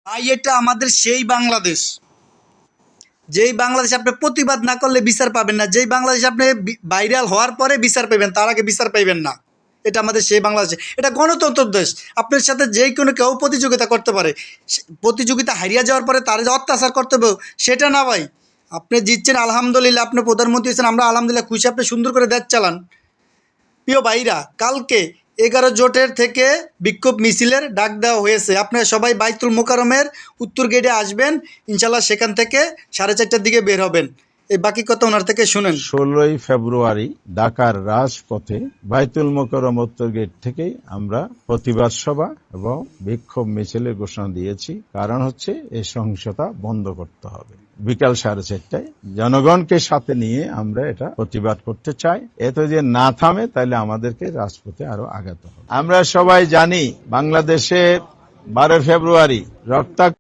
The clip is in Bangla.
ভাই এটা আমাদের সেই বাংলাদেশ, যেই বাংলাদেশ আপনি প্রতিবাদ না করলে বিচার পাবেন না, যেই বাংলাদেশ আপনি ভাইরাল হওয়ার পরে বিচার পাবেন, তার আগে বিচার পাইবেন না। এটা আমাদের সেই বাংলাদেশ, এটা গণতন্ত্র দেশ। আপনার সাথে যে কোনো কেউ প্রতিযোগিতা করতে পারে, প্রতিযোগিতা হারিয়ে যাওয়ার পরে তার যে অত্যাচার করতে হবে সেটা না ভাই। আপনি জিতছেন আলহামদুলিল্লাহ, আপনি প্রধানমন্ত্রী হয়েছেন, আমরা আলহামদুলিল্লাহ খুশি, আপনি সুন্দর করে দেশ চালান। প্রিয় ভাইরা, কালকে 11 জোটের থেকে বিক্ষোভ মিছিলের ডাক দেওয়া হয়েছে। আপনারা সবাই বাইতুল মোকাররমের উত্তর গেটে আসবেন, ইনশাল্লাহ সেখান থেকে 4:30টার দিকে বের হবেন। এই বাকি কথা ওনার থেকে শুনেন। 16ই ফেব্রুয়ারি ঢাকার রাজপথে বাইতুল মোকাররম উত্তর গেট থেকেই আমরা প্রতিবাদ সভা এবং বিক্ষোভ মিছিলের ঘোষণা দিয়েছি। কারণ হচ্ছে এই সহিংসতা বন্ধ করতে হবে। বিকাল 4:30টায় জনগণকে সাথে নিয়ে আমরা এটা প্রতিবাদ করতে চাই। এতে যে না থামে তাহলে আমাদেরকে রাজপথে আরো আগাতে হবে। আমরা সবাই জানি বাংলাদেশে 12 ফেব্রুয়ারি রক্তাক্ত